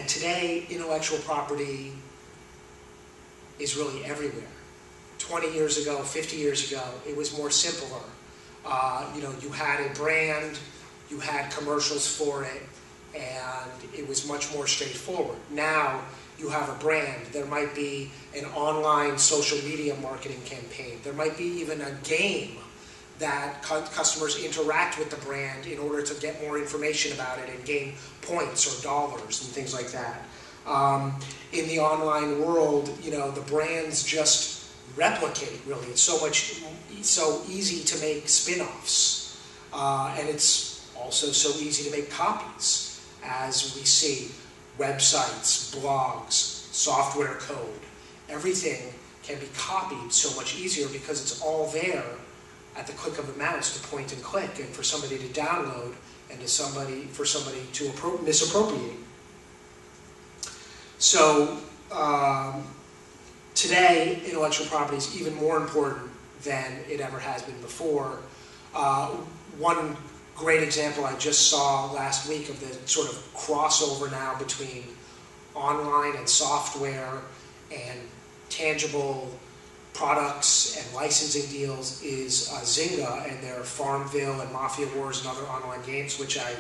And today, intellectual property is really everywhere. 20 years ago, 50 years ago, it was more simpler. You had a brand, you had commercials for it, and it was much more straightforward. Now, you have a brand. There might be an online social media marketing campaign. There might be even a game that customers interact with the brand in order to get more information about it and gain points or dollars and things like that. In the online world, the brands just replicate, really. It's so easy to make spin-offs, and it's also so easy to make copies, as we see websites, blogs, software code. Everything can be copied so much easier because it's all there at the click of a mouse to point and click, and for somebody to download and for somebody to misappropriate. So today, intellectual property is even more important than it ever has been before. One great example I just saw last week of the sort of crossover now between online and software and tangible products and licensing deals is Zynga and their Farmville and Mafia Wars and other online games, which I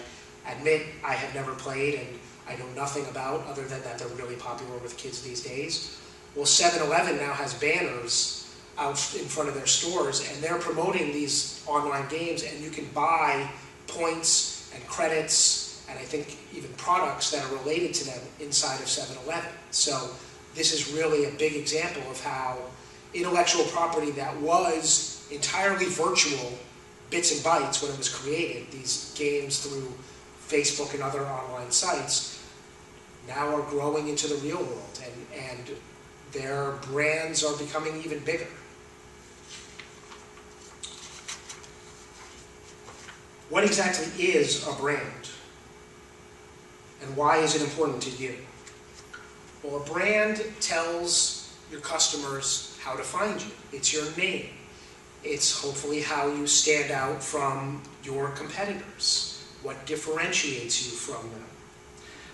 admit I have never played and I know nothing about other than that they're really popular with kids these days. Well, 7-Eleven now has banners out in front of their stores, and they're promoting these online games, and you can buy points and credits and I think even products that are related to them inside of 7-Eleven. So this is really a big example of how intellectual property that was entirely virtual bits and bytes when it was created, these games through Facebook and other online sites, now are growing into the real world, and their brands are becoming even bigger. What exactly is a brand? And why is it important to you? Well, a brand tells your customers how to find you. It's your name. It's hopefully how you stand out from your competitors. What differentiates you from them?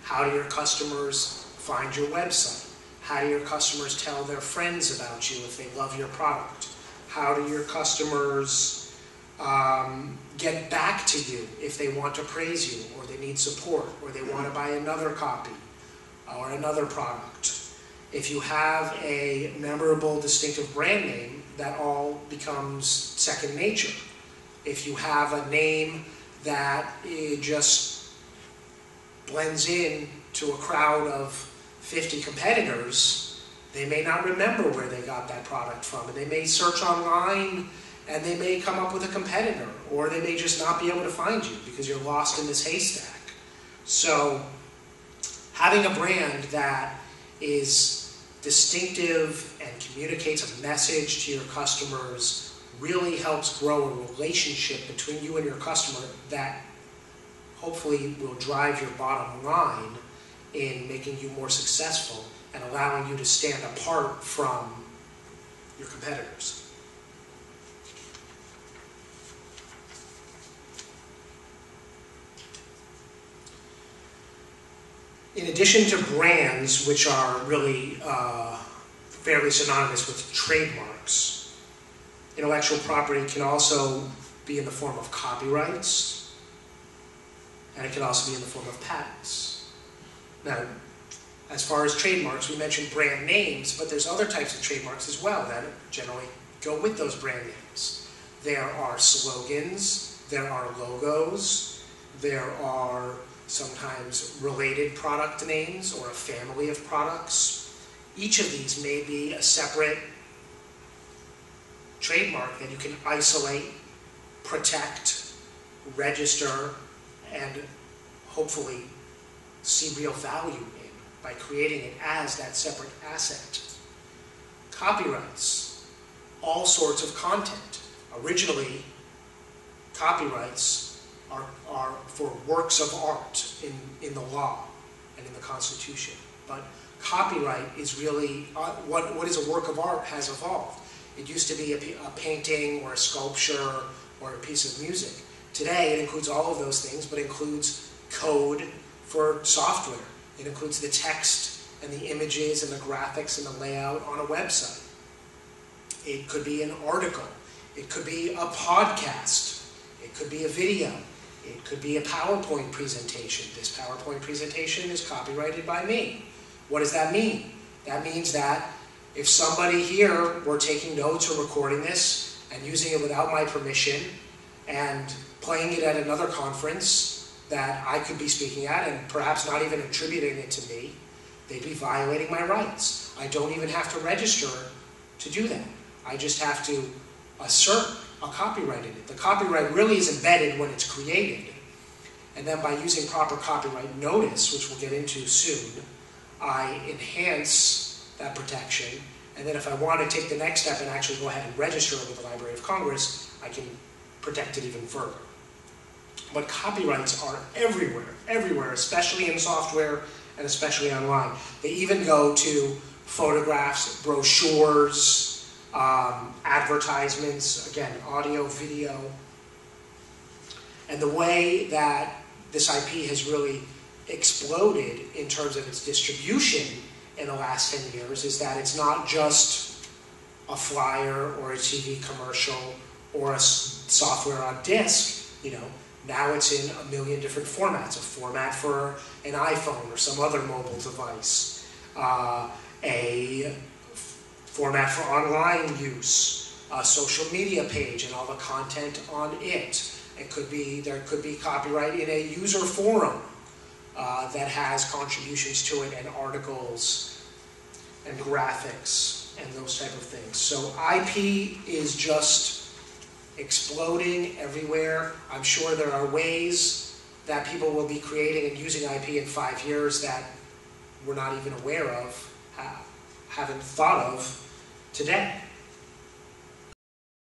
How do your customers find your website? How do your customers tell their friends about you if they love your product? How do your customers get back to you if they want to praise you, or they need support, or they want to buy another copy or another product? If you have a memorable, distinctive brand name, that all becomes second nature. If you have a name that it just blends in to a crowd of 50 competitors, they may not remember where they got that product from, and they may search online and they may come up with a competitor, or they may just not be able to find you because you're lost in this haystack. So having a brand that is distinctive and communicates a message to your customers really helps grow a relationship between you and your customer that hopefully will drive your bottom line in making you more successful and allowing you to stand apart from your competitors. In addition to brands, which are really fairly synonymous with trademarks, intellectual property can also be in the form of copyrights, and it can also be in the form of patents. Now, as far as trademarks, we mentioned brand names, but there's other types of trademarks as well that generally go with those brand names. There are slogans, there are logos, there are sometimes related product names or a family of products. Each of these may be a separate trademark that you can isolate, protect, register, and hopefully see real value in by creating it as that separate asset. Copyrights, all sorts of content. Originally, copyrights are for works of art in the law and in the Constitution. But copyright is really, what is a work of art has evolved. It used to be a painting or a sculpture or a piece of music. Today it includes all of those things, but includes code for software. It includes the text and the images and the graphics and the layout on a website. It could be an article. It could be a podcast. It could be a video. It could be a PowerPoint presentation. This PowerPoint presentation is copyrighted by me. What does that mean? That means that if somebody here were taking notes or recording this and using it without my permission and playing it at another conference that I could be speaking at and perhaps not even attributing it to me, they'd be violating my rights. I don't even have to register to do that. I just have to assert a copyright in it. The copyright really is embedded when it's created. And then by using proper copyright notice, which we'll get into soon, I enhance that protection. And then if I want to take the next step and actually go ahead and register it with the Library of Congress, I can protect it even further. But copyrights are everywhere, especially in software and especially online. They even go to photographs, brochures, advertisements, again, audio, video. And the way that this IP has really exploded in terms of its distribution in the last 10 years is that it's not just a flyer or a TV commercial or a software on disk, you know. Now it's in a million different formats, a format for an iPhone or some other mobile device, a format for online use, a social media page and all the content on it. There could be copyright in a user forum that has contributions to it and articles and graphics and those type of things. So IP is just exploding everywhere. I'm sure there are ways that people will be creating and using IP in 5 years that we're not even aware of, haven't thought of today.